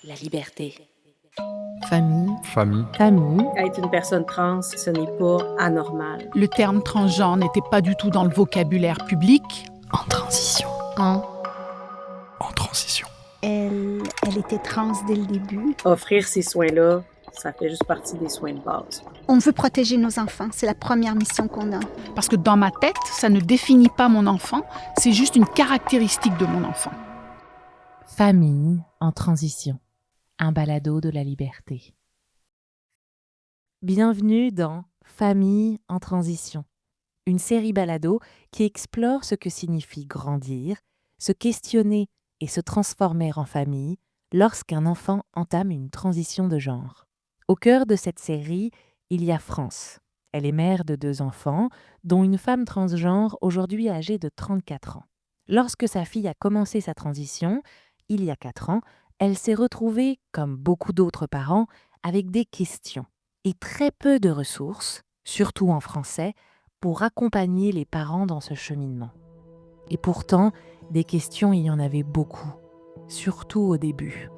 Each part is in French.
La liberté. Famille. Famille. Famille. Être une personne trans, ce n'est pas anormal. Le terme transgenre n'était pas du tout dans le vocabulaire public. En transition. En transition. Elle était trans dès le début. Offrir ces soins-là, ça fait juste partie des soins de base. On veut protéger nos enfants. C'est la première mission qu'on a. Parce que dans ma tête, ça ne définit pas mon enfant, c'est juste une caractéristique de mon enfant. Famille en transition. Un balado de la liberté. Bienvenue dans Famille en transition, une série balado qui explore ce que signifie grandir, se questionner et se transformer en famille lorsqu'un enfant entame une transition de genre. Au cœur de cette série, il y a France. Elle est mère de 2 enfants, dont une femme transgenre aujourd'hui âgée de 34 ans. Lorsque sa fille a commencé sa transition, il y a 4 ans, elle s'est retrouvée, comme beaucoup d'autres parents, avec des questions et très peu de ressources, surtout en français, pour accompagner les parents dans ce cheminement. Et pourtant, des questions, il y en avait beaucoup, surtout au début.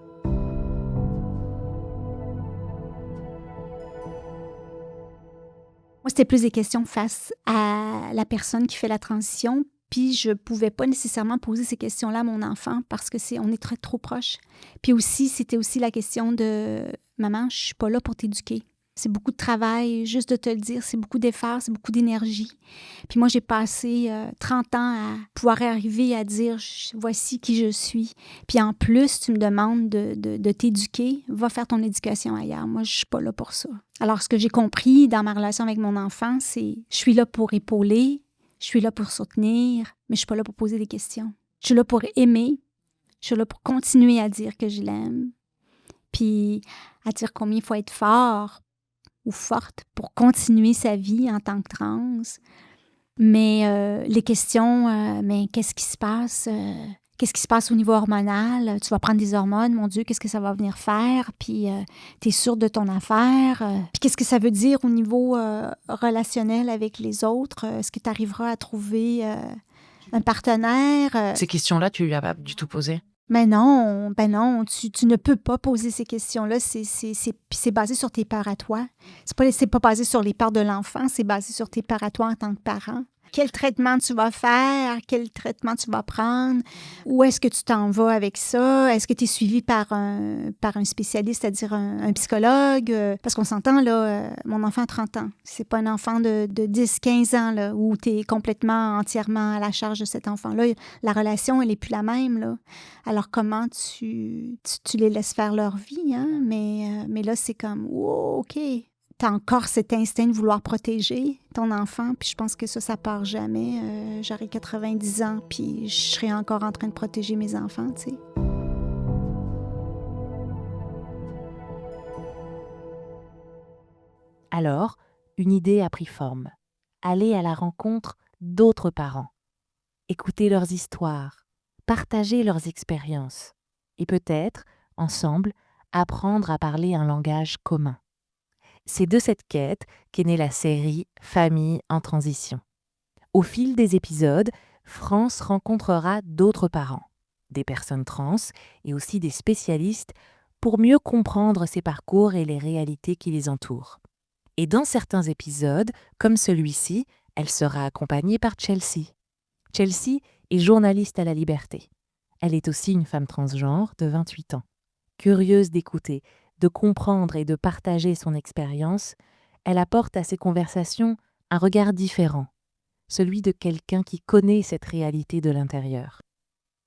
Moi, c'était plus des questions face à la personne qui fait la transition. Puis je pouvais pas nécessairement poser ces questions-là à mon enfant parce que on est trop proches. Puis aussi, c'était aussi la question de « Maman, je suis pas là pour t'éduquer. » C'est beaucoup de travail, juste de te le dire, c'est beaucoup d'efforts, c'est beaucoup d'énergie. Puis moi, j'ai passé 30 ans à pouvoir arriver à dire « Voici qui je suis. » Puis en plus, tu me demandes de t'éduquer, va faire ton éducation ailleurs. Moi, je suis pas là pour ça. Alors, ce que j'ai compris dans ma relation avec mon enfant, c'est je suis là pour épauler, je suis là pour soutenir, mais je suis pas là pour poser des questions. Je suis là pour aimer, je suis là pour continuer à dire que je l'aime, puis à dire combien il faut être fort ou forte pour continuer sa vie en tant que trans. Mais les questions, mais qu'est-ce qui se passe? Qu'est-ce qui se passe au niveau hormonal? Tu vas prendre des hormones, mon Dieu, qu'est-ce que ça va venir faire? Puis, tu es sûre de ton affaire? Puis, qu'est-ce que ça veut dire au niveau relationnel avec les autres? Est-ce que tu arriveras à trouver un partenaire? Ces questions-là, tu lui as pas du tout posé? Ben non, tu ne peux pas poser ces questions-là. C'est basé sur tes peurs à toi. C'est pas basé sur les peurs de l'enfant, c'est basé sur tes peurs à toi en tant que parent. Quel traitement tu vas faire? Quel traitement tu vas prendre? Où est-ce que tu t'en vas avec ça? Est-ce que tu es suivi par un spécialiste, c'est-à-dire un psychologue? Parce qu'on s'entend, là, mon enfant a 30 ans. C'est pas un enfant de 10-15 ans, là, où tu es complètement, entièrement à la charge de cet enfant-là. La relation, elle n'est plus la même, là. Alors, comment tu les laisses faire leur vie, hein? Mais là, c'est comme, wow, OK. Tu as encore cet instinct de vouloir protéger ton enfant, puis je pense que ça part jamais. J'aurai 90 ans, puis je serai encore en train de protéger mes enfants, tu sais. Alors, une idée a pris forme. Aller à la rencontre d'autres parents. Écouter leurs histoires, partager leurs expériences. Et peut-être, ensemble, apprendre à parler un langage commun. C'est de cette quête qu'est née la série Famille en transition. Au fil des épisodes, France rencontrera d'autres parents, des personnes trans et aussi des spécialistes pour mieux comprendre ces parcours et les réalités qui les entourent. Et dans certains épisodes, comme celui-ci, elle sera accompagnée par Chelsea. Chelsea est journaliste à la Liberté. Elle est aussi une femme transgenre de 28 ans. Curieuse d'écouter, de comprendre et de partager son expérience, elle apporte à ces conversations un regard différent, celui de quelqu'un qui connaît cette réalité de l'intérieur.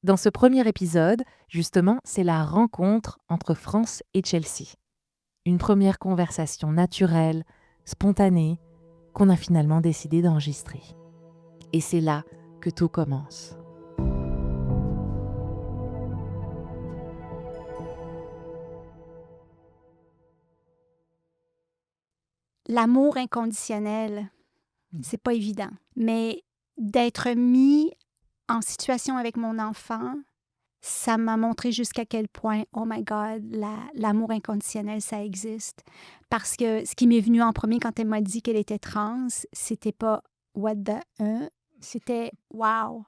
Dans ce premier épisode, justement, c'est la rencontre entre France et Chelsea. Une première conversation naturelle, spontanée, qu'on a finalement décidé d'enregistrer. Et c'est là que tout commence. L'amour inconditionnel, c'est pas évident. Mais d'être mis en situation avec mon enfant, ça m'a montré jusqu'à quel point, oh my God, l'amour inconditionnel, ça existe. Parce que ce qui m'est venu en premier quand elle m'a dit qu'elle était trans, c'était pas « what the », c'était « wow ».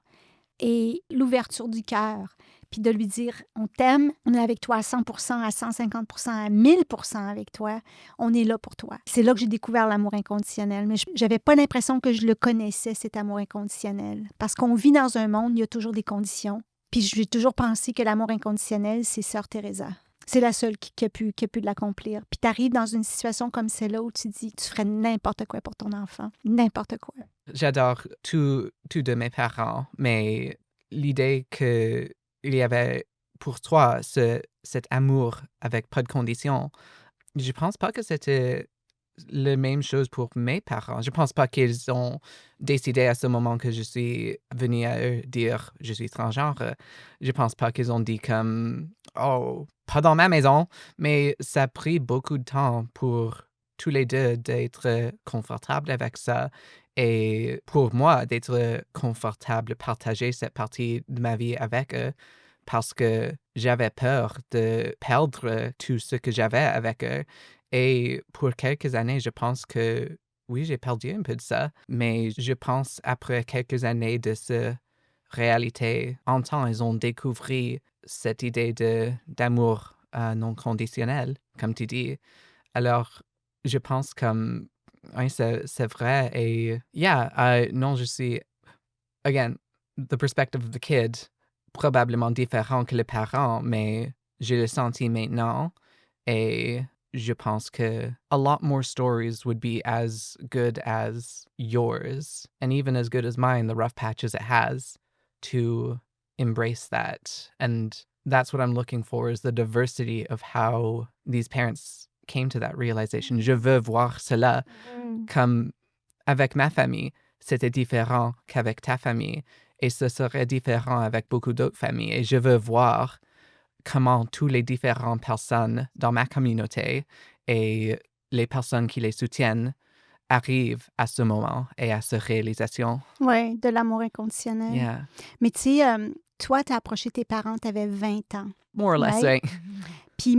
Et l'ouverture du cœur. puis de lui dire « On t'aime, on est avec toi à 100%, à 150%, à 1000% avec toi, on est là pour toi. » C'est là que j'ai découvert l'amour inconditionnel, mais j'avais pas l'impression que je le connaissais, cet amour inconditionnel. Parce qu'on vit dans un monde, il y a toujours des conditions. Puis j'ai toujours pensé que l'amour inconditionnel, c'est Sœur Teresa. C'est la seule qui a pu l'accomplir. Puis tu arrives dans une situation comme celle-là où tu dis, tu ferais n'importe quoi pour ton enfant. N'importe quoi. J'adore tout de mes parents, mais l'idée qu'il y avait pour toi cet amour avec pas de conditions, je pense pas que c'était la même chose pour mes parents. Je pense pas qu'ils ont décidé à ce moment que je suis venue à eux dire je suis transgenre. Je pense pas qu'ils ont dit comme oh, pas dans ma maison, mais ça a pris beaucoup de temps pour tous les deux d'être confortables avec ça et pour moi d'être confortable, partager cette partie de ma vie avec eux parce que j'avais peur de perdre tout ce que j'avais avec eux. Et pour quelques années, je pense que oui, j'ai perdu un peu de ça, mais je pense après quelques années de cette réalité, en temps, ils ont découvert cette idée d'amour non conditionnel, comme tu dis. Alors, je pense comme, oui, c'est vrai. Et, non, je suis, again, the perspective of the kid, probablement différent que les parents, mais je le senti maintenant. Et je pense que a lot more stories would be as good as yours, and even as good as mine, the rough patches it has, to embrace that. And that's what I'm looking for, is the diversity of how these parents came to that realization. Je veux voir cela comme avec ma famille, c'était différent qu'avec ta famille, et ce serait différent avec beaucoup d'autres familles. Et je veux voir comment toutes les différentes personnes dans ma communauté et les personnes qui les soutiennent arrivent à ce moment et à cette réalisation. Oui, de l'amour inconditionnel. Yeah. Mais tu sais, toi, tu as approché tes parents, tu avais 20 ans. More or less, Right? right? Puis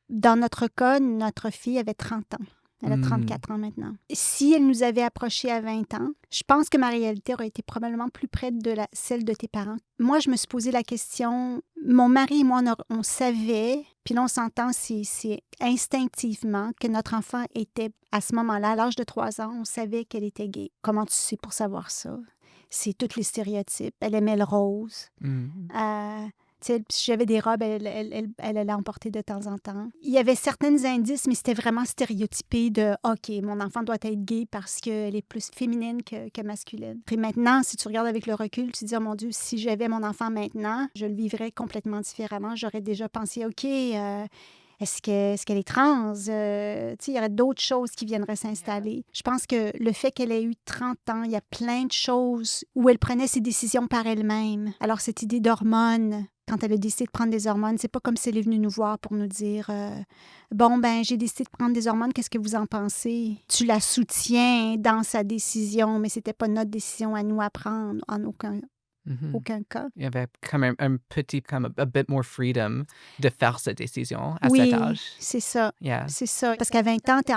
dans notre cas, notre fille avait 30 ans. Elle a 34 ans maintenant. Si elle nous avait approchés à 20 ans, je pense que ma réalité aurait été probablement plus près de celle de tes parents. Moi, je me suis posé la question, mon mari et moi, on savait, puis là, on s'entend, c'est instinctivement que notre enfant était, à ce moment-là, à l'âge de 3 ans, on savait qu'elle était gay. Comment tu sais pour savoir ça? C'est tous les stéréotypes. Elle aimait le rose. Tu sais, si j'avais des robes, elle allait emporter de temps en temps. Il y avait certains indices, mais c'était vraiment stéréotypé de « OK, mon enfant doit être gay parce qu'elle est plus féminine que masculine. » Puis maintenant, si tu regardes avec le recul, tu te dis « Oh mon Dieu, si j'avais mon enfant maintenant, je le vivrais complètement différemment. J'aurais déjà pensé « OK, est-ce qu'elle est trans? » Tu sais, il y aurait d'autres choses qui viendraient s'installer. Je pense que le fait qu'elle ait eu 30 ans, il y a plein de choses où elle prenait ses décisions par elle-même. Alors, cette idée d'hormones, quand elle a décidé de prendre des hormones, c'est pas comme si elle est venue nous voir pour nous dire bon, ben, j'ai décidé de prendre des hormones, qu'est-ce que vous en pensez? Tu la soutiens dans sa décision, mais c'était pas notre décision à nous à prendre en aucun cas. Il y avait comme un petit, comme a bit more freedom de faire cette décision à Oui, cet âge. c'est ça. Yeah. C'est ça. Parce qu'à 20 ans, t'es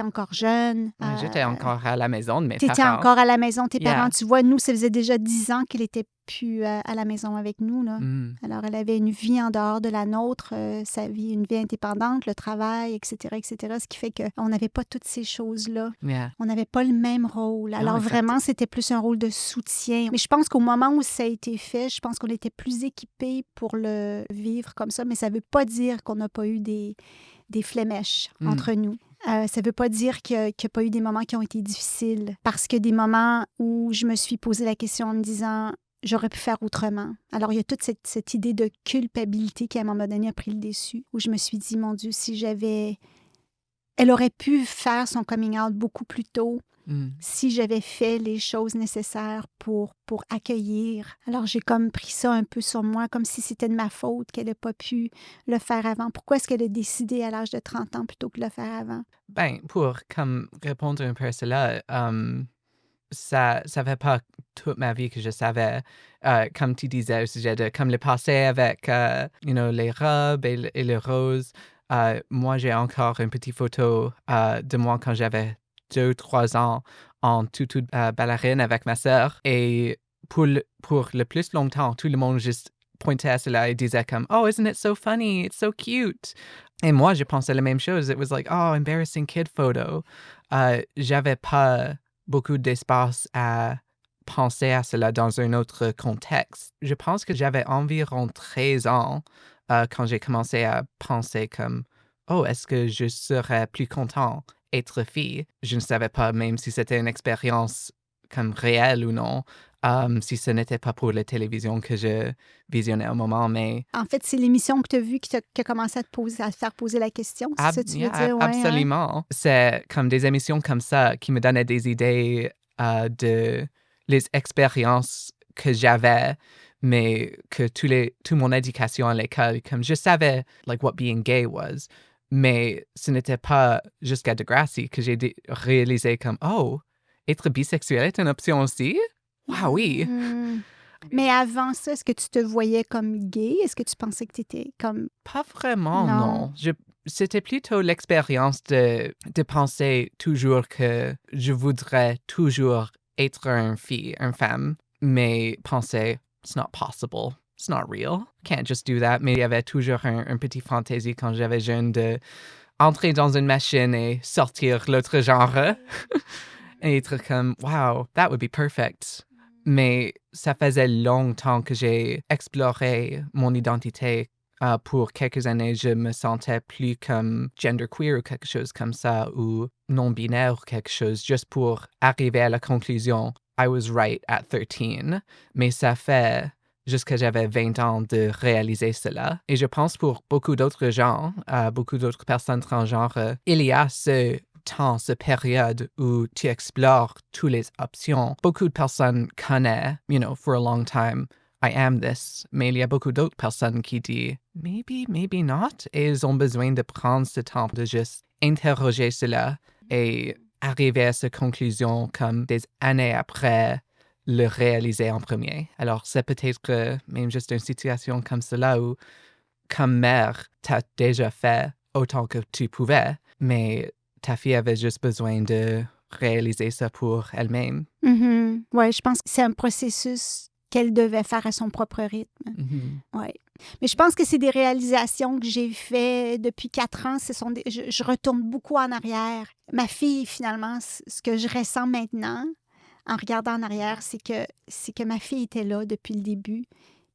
encore jeune. Ouais, j'étais encore à la maison de mes T'étais parents. encore à la maison de tes Yeah. parents. Tu vois, nous, ça faisait déjà 10 ans qu'elle était plus à la maison avec nous. Là. Alors, elle avait une vie en dehors de la nôtre, sa vie, une vie indépendante, le travail, etc., etc., ce qui fait qu'on n'avait pas toutes ces choses-là. Yeah. On n'avait pas le même rôle. Alors, exact. vraiment, c'était plus un rôle de soutien. Mais je pense qu'au moment où ça a été fait, je pense qu'on était plus équipés pour le vivre comme ça, mais ça ne veut pas dire qu'on n'a pas eu des flémèches entre nous. Ça ne veut pas dire qu'il n'y a pas eu des moments qui ont été difficiles, parce que des moments où je me suis posé la question en me disant « j'aurais pu faire autrement ». Alors, il y a toute cette idée de culpabilité qui, à un moment donné, a pris le dessus, où je me suis dit « mon Dieu, si j'avais... » Elle aurait pu faire son coming out beaucoup plus tôt si j'avais fait les choses nécessaires pour accueillir. Alors, j'ai comme pris ça un peu sur moi, comme si c'était de ma faute qu'elle n'ait pas pu le faire avant. Pourquoi est-ce qu'elle a décidé à l'âge de 30 ans plutôt que de le faire avant? Ben, pour comme répondre un peu à cela, ça fait pas toute ma vie que je savais, comme tu disais au sujet de comme le passé avec les robes et le rose. Moi, j'ai encore une petite photo de moi quand j'avais 2-3 ans en ballerine avec ma sœur. Et pour le plus longtemps, tout le monde juste pointaient à cela et disaient comme « Oh, isn't it so funny? It's so cute! » Et moi, je pensais la même chose. It was like « Oh, embarrassing kid photo. » J'avais pas beaucoup d'espace à penser à cela dans un autre contexte. Je pense que j'avais environ 13 ans quand j'ai commencé à penser comme « Oh, est-ce que je serais plus content être fille? » Je ne savais pas même si c'était une expérience comme réelle ou non, si ce n'était pas pour la télévision que je visionnais au moment, mais... En fait, c'est l'émission que tu as vue qui a commencé à te faire poser la question. C'est ça que tu veux dire? Ouais, hein? Absolument. C'est comme des émissions comme ça qui me donnaient des idées de les expériences que j'avais, mais que toute mon éducation à l'école, comme je savais like what being gay was, mais ce n'était pas jusqu'à Degrassi que j'ai réalisé comme oh, être bisexuel est une option aussi? Wow, oui. Mais avant ça, est-ce que tu te voyais comme gay? Est-ce que tu pensais que tu étais comme... Pas vraiment, Non. non. C'était plutôt l'expérience de penser toujours que je voudrais toujours être une fille, une femme, mais penser, it's not possible, it's not real, can't just do that. Mais il y avait toujours un petit fantaisie quand j'avais jeune de entrer dans une machine et sortir l'autre genre et être comme, wow, that would be perfect. Mais ça faisait longtemps que j'ai exploré mon identité. Pour quelques années, je me sentais plus comme genderqueer ou quelque chose comme ça, ou non-binaire ou quelque chose, juste pour arriver à la conclusion « I was right at 13 ». Mais ça fait jusqu'à j'avais 20 ans de réaliser cela. Et je pense pour beaucoup d'autres gens, beaucoup d'autres personnes transgenres, il y a ce temps, cette période où tu explores toutes les options. Beaucoup de personnes connaissent, for a long time, I am this. Mais il y a beaucoup d'autres personnes qui disent maybe, maybe not. Et ils ont besoin de prendre ce temps de juste interroger cela et arriver à cette conclusion comme des années après le réaliser en premier. Alors, c'est peut-être même juste une situation comme cela où, comme mère, tu as déjà fait autant que tu pouvais, mais ta fille avait juste besoin de réaliser ça pour elle-même. Mm-hmm. Oui, je pense que c'est un processus qu'elle devait faire à son propre rythme. Mm-hmm. Ouais. Mais je pense que c'est des réalisations que j'ai fait depuis 4 ans. Je retourne beaucoup en arrière. Ma fille, finalement, ce que je ressens maintenant, en regardant en arrière, c'est que ma fille était là depuis le début.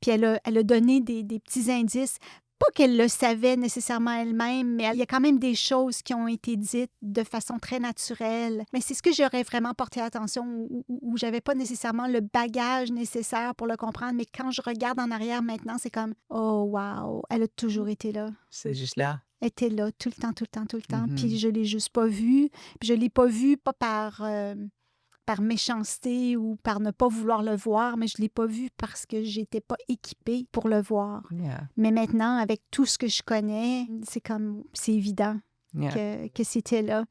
Puis elle a donné des petits indices. Pas qu'elle le savait nécessairement elle-même, mais il y a quand même des choses qui ont été dites de façon très naturelle. Mais c'est ce que j'aurais vraiment porté attention, où j'avais pas nécessairement le bagage nécessaire pour le comprendre. Mais quand je regarde en arrière maintenant, c'est comme « Oh, wow! Elle a toujours été là. » C'est juste là. Elle était là tout le temps, tout le temps, tout le temps. Mm-hmm. Puis je l'ai juste pas vue. Puis je l'ai pas vue, pas par méchanceté ou par ne pas vouloir le voir, mais je ne l'ai pas vu parce que j'étais pas équipée pour le voir. Yeah. Mais maintenant, avec tout ce que je connais, c'est évident que c'était là.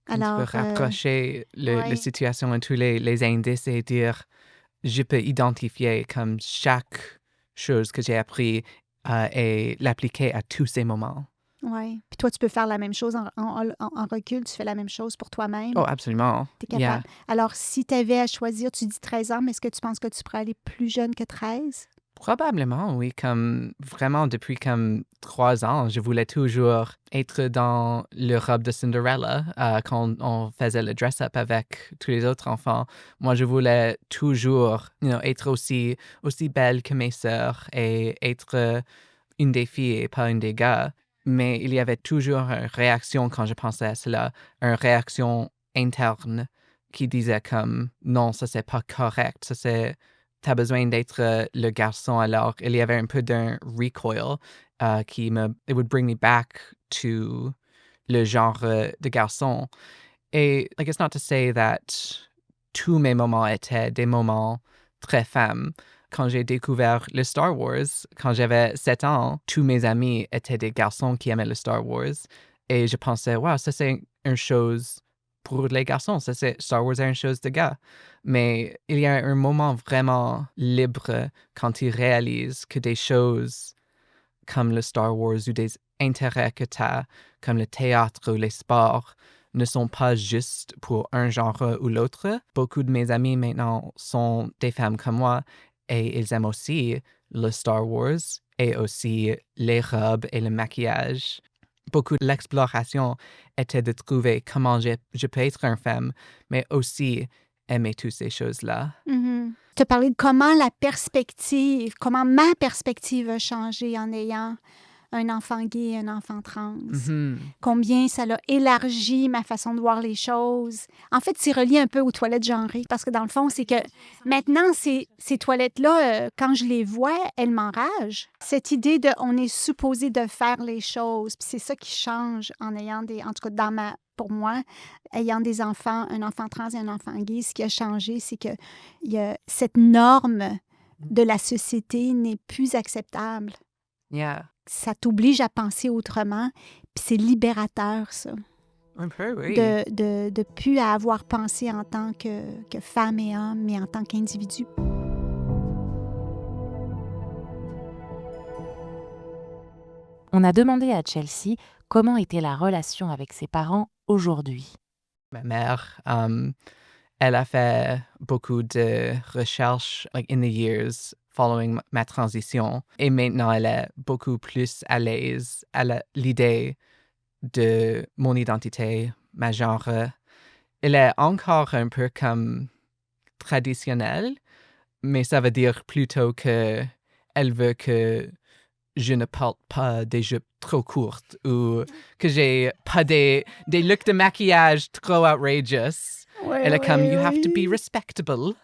Alors, tu peux rapprocher la ouais. situation et tous les indices et dire je peux identifier comme chaque chose que j'ai appris et l'appliquer à tous ces moments. Oui. Puis toi, tu peux faire la même chose en recul. Tu fais la même chose pour toi-même. Oh, absolument. Tu es capable. Yeah. Alors, si tu avais à choisir, tu dis 13 ans, mais est-ce que tu penses que tu pourrais aller plus jeune que 13? Probablement, oui. Comme vraiment depuis comme 3 ans, je voulais toujours être dans le robe de Cinderella quand on faisait le dress-up avec tous les autres enfants. Moi, je voulais toujours être aussi belle que mes sœurs et être une des filles et pas une des gars. Mais il y avait toujours une réaction quand je pensais à cela, une réaction interne qui disait comme « Non, ça c'est pas correct, ça c'est... T'as besoin d'être le garçon. » Alors, il y avait un peu d'un recoil it would bring me back to le genre de garçon. Et, like, it's not to say that tous mes moments étaient des moments très femmes. Quand j'ai découvert le Star Wars, quand j'avais 7 ans, tous mes amis étaient des garçons qui aimaient le Star Wars. Et je pensais, wow, ça c'est une chose pour les garçons. Star Wars est une chose de gars. Mais il y a un moment vraiment libre quand tu réalises que des choses comme le Star Wars ou des intérêts que tu as, comme le théâtre ou les sports, ne sont pas juste pour un genre ou l'autre. Beaucoup de mes amis maintenant sont des femmes comme moi et ils aiment aussi le Star Wars et aussi les robes et le maquillage. Beaucoup de l'exploration était de trouver comment je peux être une femme, mais aussi aimer toutes ces choses-là. Tu as parlé de comment comment ma perspective a changé en ayant un enfant gay, un enfant trans. Combien ça l'a élargi ma façon de voir les choses. En fait, c'est relié un peu aux toilettes genrées. Parce que dans le fond, c'est que maintenant, ces toilettes-là, quand je les vois, elles m'enragent. Cette idée de on est supposé de faire les choses, puis c'est ça qui change en ayant en tout cas pour moi, ayant des enfants, un enfant trans et un enfant gay, ce qui a changé, c'est que cette norme de la société n'est plus acceptable. Yeah. Ça t'oblige à penser autrement, puis c'est libérateur, ça. Un peu, oui. De plus à avoir pensé en tant que femme et homme, mais en tant qu'individu. On a demandé à Chelsea comment était la relation avec ses parents aujourd'hui. Ma mère, elle a fait beaucoup de recherches in the years following ma transition. Et maintenant, elle est beaucoup plus à l'aise à l'idée de mon identité, ma genre. Elle est encore un peu comme traditionnelle, mais ça veut dire plutôt que elle veut que je ne porte pas des jupes trop courtes ou que j'ai pas des looks de maquillage trop outrageous. Elle est comme, you have to be respectable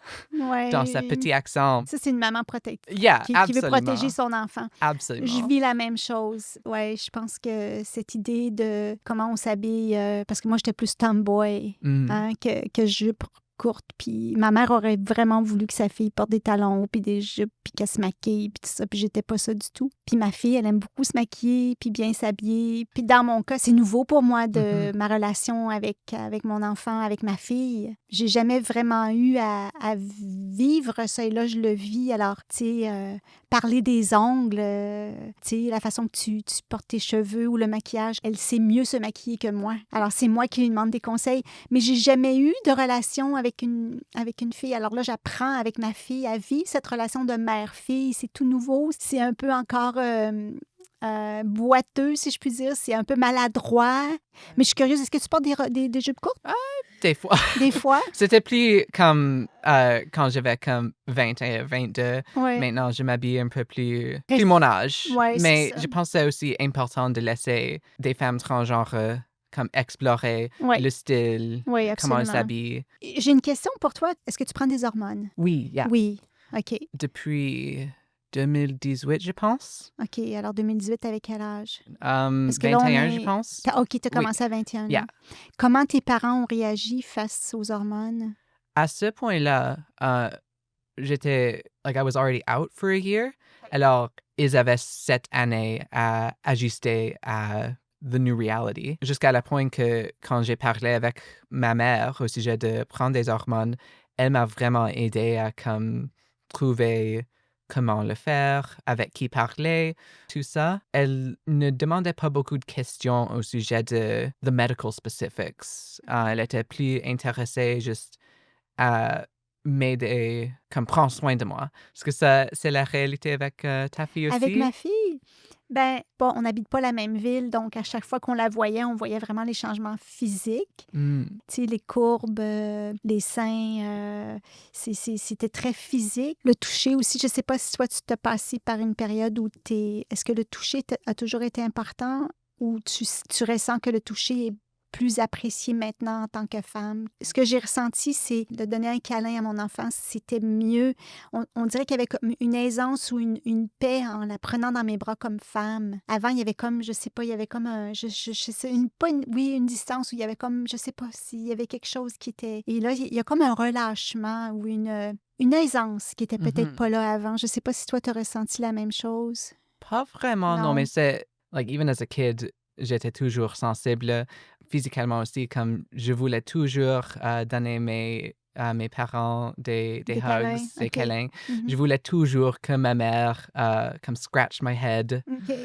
dans sa petit accent. Ça, c'est une maman protectrice Yeah, qui veut protéger son enfant. Absolument. Je vis la même chose. Ouais, je pense que cette idée de comment on s'habille, parce que moi, j'étais plus tomboy que jupe courte. Puis ma mère aurait vraiment voulu que sa fille porte des talons hauts, puis des jupes, puis qu'elle se maquille, puis tout ça. Puis j'étais pas ça du tout. Puis ma fille, elle aime beaucoup se maquiller, puis bien s'habiller. Puis dans mon cas, c'est nouveau pour moi de ma relation avec mon enfant, avec ma fille. J'ai jamais vraiment eu à vivre ça. Et là, je le vis. Alors, tu sais, parler des ongles, tu sais, la façon que tu portes tes cheveux ou le maquillage, elle sait mieux se maquiller que moi. Alors, c'est moi qui lui demande des conseils. Mais j'ai jamais eu de relation avec une fille. Alors là, j'apprends avec ma fille à vivre cette relation de mère-fille. C'est tout nouveau. C'est un peu encore boiteux, si je puis dire. C'est un peu maladroit. Mais je suis curieuse, est-ce que tu portes des jupes courtes? Des fois. Des fois? C'était plus comme quand j'avais comme 21, 22. Ouais. Maintenant, je m'habille un peu plus mon âge. Ouais, mais c'est ça. je pense que c'est aussi important de laisser des femmes transgenres comme explorer le style, Oui, comment absolument. elles s'habillent. J'ai une question pour toi. Est-ce que tu prends des hormones? Oui, yeah. Oui. OK. Depuis 2018, je pense. OK. Alors, 2018, avec quel âge? Parce que là, 21, je pense. OK, tu as commencé à 21 ans. Yeah. Comment tes parents ont réagi face aux hormones? À ce point-là, j'étais, I was already out for a year. Alors, ils avaient 7 années à ajuster à the new reality. Jusqu'à la point que quand j'ai parlé avec ma mère au sujet de prendre des hormones, elle m'a vraiment aidé à comme trouver comment le faire, avec qui parler, tout ça. Elle ne demandait pas beaucoup de questions au sujet de the medical specifics. Elle était plus intéressée juste à m'aider, comme prendre soin de moi. Est-ce que ça, c'est la réalité avec ta fille aussi? Avec ma fille? Ben, bon, on n'habite pas la même ville, donc à chaque fois qu'on la voyait, on voyait vraiment les changements physiques. Tu sais, les courbes, les seins, c'était très physique. Le toucher aussi, je ne sais pas si toi, tu t'es passé par une période où est-ce que le toucher a toujours été important ou tu ressens que le toucher est plus apprécié maintenant en tant que femme. Ce que j'ai ressenti, c'est de donner un câlin à mon enfant, c'était mieux. On dirait qu'il y avait comme une aisance ou une paix en la prenant dans mes bras comme femme. Avant, il y avait comme, je sais pas, il y avait comme un, une distance où il y avait comme, je sais pas s'il y avait quelque chose qui était... Et là, il y a comme un relâchement ou une aisance qui était peut-être pas là avant. Je sais pas si toi, tu as ressenti la même chose. Pas vraiment, non, mais c'est, even as a kid, j'étais toujours sensible. Physiquement aussi, comme je voulais toujours donner à mes parents des hugs, câlins, des OK. câlins. Je voulais toujours que ma mère comme scratch my head. OK.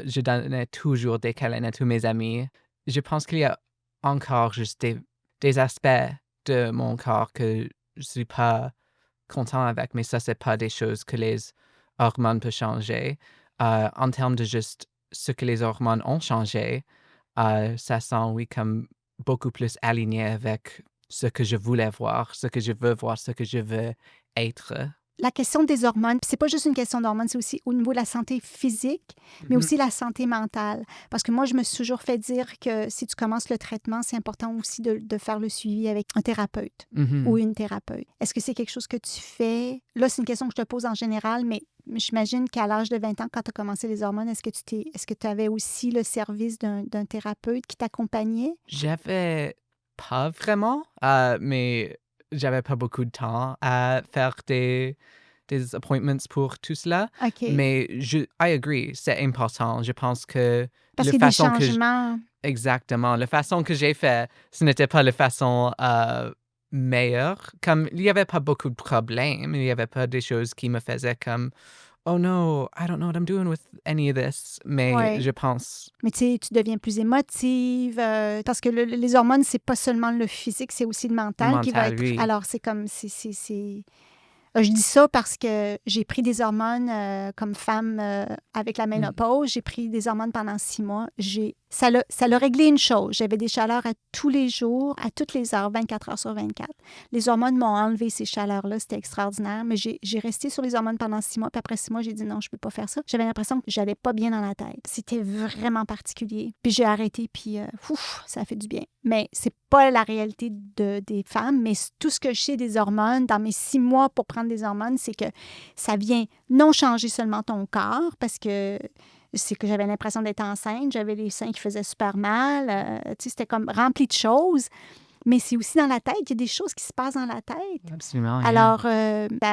Je donnais toujours des câlins à tous mes amis. Je pense qu'il y a encore juste des aspects de mon corps que je suis pas content avec, mais ça, c'est pas des choses que les hormones peut changer. En termes de juste ce que les hormones ont changé, ça sent, oui, comme beaucoup plus aligné avec ce que je voulais voir, ce que je veux voir, ce que je veux être. La question des hormones, c'est pas juste une question d'hormones, c'est aussi au niveau de la santé physique, mais aussi la santé mentale. Parce que moi, je me suis toujours fait dire que si tu commences le traitement, c'est important aussi de faire le suivi avec un thérapeute ou une thérapeute. Est-ce que c'est quelque chose que tu fais? Là, c'est une question que je te pose en général, mais j'imagine qu'à l'âge de 20 ans, quand tu as commencé les hormones, est-ce que tu avais aussi le service d'un thérapeute qui t'accompagnait? J'avais pas vraiment, mais j'avais pas beaucoup de temps à faire des appointments pour tout cela. OK. Mais I agree, c'est important. Je pense que Parce la qu'il y a des façon que changements. exactement, la façon que j'ai fait, ce n'était pas la façon meilleure. Comme il n'y avait pas beaucoup de problèmes, il n'y avait pas des choses qui me faisaient comme oh no, I don't know what I'm doing with any of this. Mais Ouais. je pense Mais tu sais, tu deviens plus émotive, parce que les hormones, c'est pas seulement le physique, c'est aussi le mental qui va mental, être... oui. Alors, c'est comme... Je dis ça parce que j'ai pris des hormones comme femme avec la ménopause. J'ai pris des hormones pendant 6 mois. Ça l'a réglé une chose. J'avais des chaleurs à tous les jours, à toutes les heures, 24 heures sur 24. Les hormones m'ont enlevé ces chaleurs-là. C'était extraordinaire. Mais j'ai resté sur les hormones pendant 6 mois. Puis après 6 mois, j'ai dit non, je peux pas faire ça. J'avais l'impression que j'allais pas bien dans la tête. C'était vraiment particulier. Puis j'ai arrêté, puis ça a fait du bien. Mais c'est pas la réalité des femmes. Mais tout ce que je sais des hormones, dans mes 6 mois pour prendre des hormones, c'est que ça vient non changer seulement ton corps, parce que c'est que j'avais l'impression d'être enceinte, j'avais les seins qui faisaient super mal, tu sais, c'était comme rempli de choses, mais c'est aussi dans la tête, il y a des choses qui se passent dans la tête. absolument. yeah. Alors,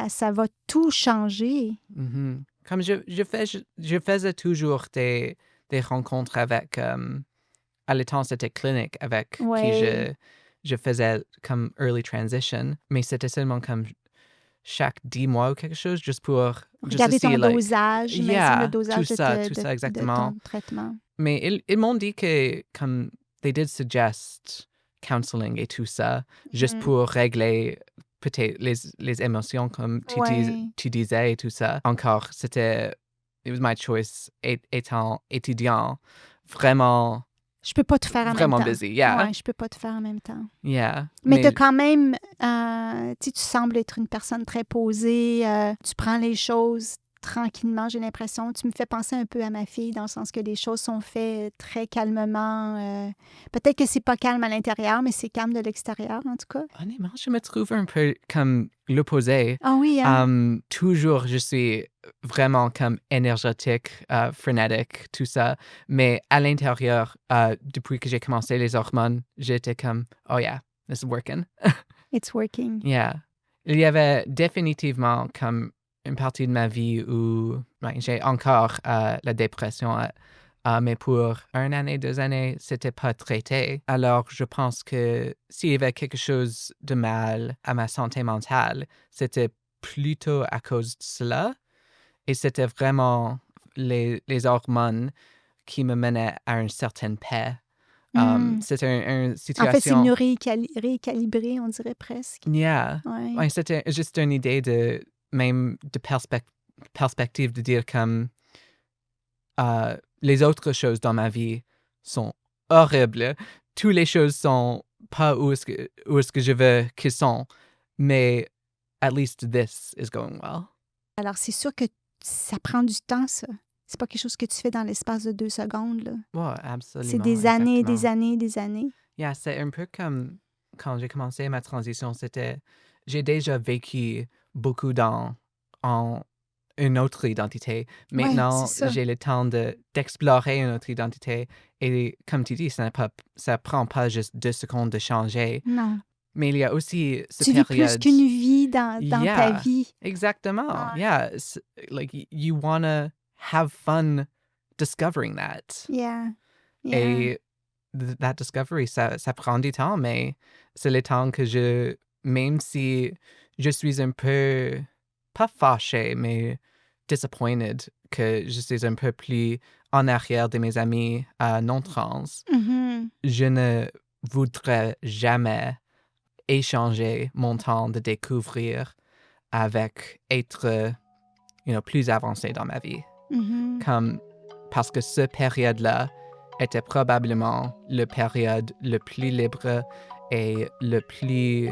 ça va tout changer. Mhm. Comme je faisais toujours des rencontres avec, à l'état c'était clinique avec qui Ouais. je faisais comme early transition, mais c'était seulement comme chaque 10 mois ou quelque chose, juste pour Regarder ton see, like, dosage, j'imagine yeah, le dosage tout ça, exactement. de ton traitement. Mais ils m'ont dit que comme they did suggest counseling et tout ça, juste pour régler peut-être les émotions comme Ouais. tu disais et tout ça. Encore, it was my choice étant étudiant, vraiment, Je peux pas tout faire en même vraiment temps. busy, yeah, Ouais, je peux pas tout faire en même temps. yeah. Mais t'as quand même, tu sais, tu sembles être une personne très posée, tu prends les choses tranquillement, j'ai l'impression. Tu me fais penser un peu à ma fille, dans le sens que les choses sont faites très calmement. Peut-être que c'est pas calme à l'intérieur, mais c'est calme de l'extérieur, en tout cas. Honnêtement, je me trouve un peu comme l'opposé. Ah oui, hein? Toujours, je suis vraiment comme énergétique, frénétique, tout ça. Mais à l'intérieur, depuis que j'ai commencé les hormones, j'étais comme, oh yeah, this is working. It's working. Yeah. Il y avait définitivement comme une partie de ma vie où j'ai encore la dépression, mais pour 1 année, 2 années, c'était pas traité. Alors, je pense que s'il y avait quelque chose de mal à ma santé mentale, c'était plutôt à cause de cela. Et c'était vraiment les hormones qui me menaient à une certaine paix. C'était une situation... En fait, c'est mieux rééquilibré, on dirait presque. Yeah. Ouais. Ouais, c'était juste une idée même de perspective de dire comme les autres choses dans ma vie sont horribles. Toutes les choses sont pas où est-ce que je veux qu'elles sont, mais at least this is going well. Alors, c'est sûr que ça prend du temps, ça. C'est pas quelque chose que tu fais dans l'espace de 2 secondes, là. Ouais, absolument. C'est des années, exactement. des années, des années. Yeah, c'est un peu comme quand j'ai commencé ma transition, j'ai déjà vécu beaucoup en une autre identité. Maintenant, c'est ça. j'ai le temps d'explorer une autre identité. Et comme tu dis, ça prend pas juste 2 secondes de changer. Non. Mais il y a aussi cette Tu vis période... plus qu'une vie dans ta Yeah. vie. Exactement. Ah. Yeah. Like, you wanna have fun discovering that. Yeah. Yeah. Et that discovery, ça prend du temps, mais c'est le temps que même si je suis un peu, pas fâché, mais disappointed que je suis un peu plus en arrière de mes amis non-trans, Mhm. je ne voudrais jamais échanger mon temps de découvrir avec être plus avancée dans ma vie. Mhm. Parce que cette période-là était probablement la période le plus libre et le plus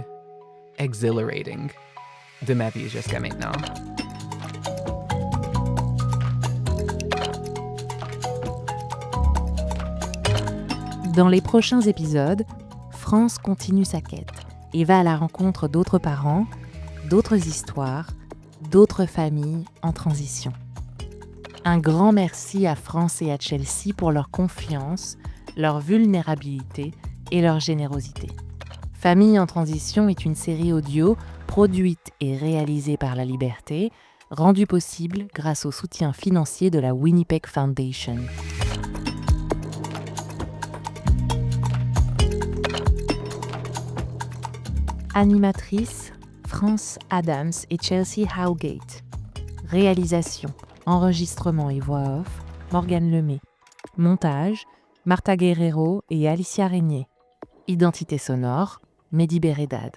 exhilarating de ma vie jusqu'à maintenant. Dans les prochains épisodes, France continue sa quête et va à la rencontre d'autres parents, d'autres histoires, d'autres familles en transition. Un grand merci à France et à Chelsea pour leur confiance, leur vulnérabilité et leur générosité. Famille en transition est une série audio produite et réalisée par La Liberté, rendue possible grâce au soutien financier de la Winnipeg Foundation. Animatrice, France Adams et Chelsea Howgate. Réalisation, enregistrement et voix off, Morgane Lemay. Montage, Martha Guerrero et Alicia Régnier. Identité sonore, Mehdi Beredad.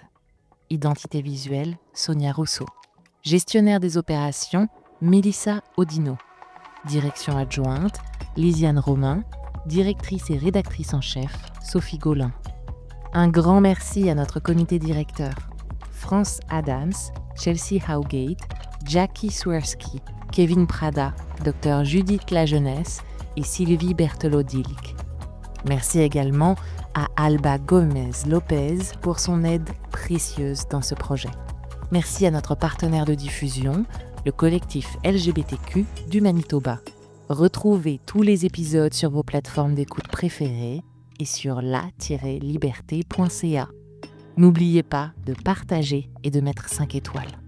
Identité visuelle, Sonia Rousseau. Gestionnaire des opérations, Mélissa Odino. Direction adjointe, Lisiane Romain. Directrice et rédactrice en chef, Sophie Gaulin. Un grand merci à notre comité directeur, France Adams, Chelsea Howgate, Jackie Swersky, Kevin Prada, Dr Judith Lajeunesse et Sylvie Berthelot-Dilk. Merci également à Alba Gomez-Lopez pour son aide précieuse dans ce projet. Merci à notre partenaire de diffusion, le collectif LGBTQ du Manitoba. Retrouvez tous les épisodes sur vos plateformes d'écoute préférées et sur la-liberté.ca. N'oubliez pas de partager et de mettre 5 étoiles.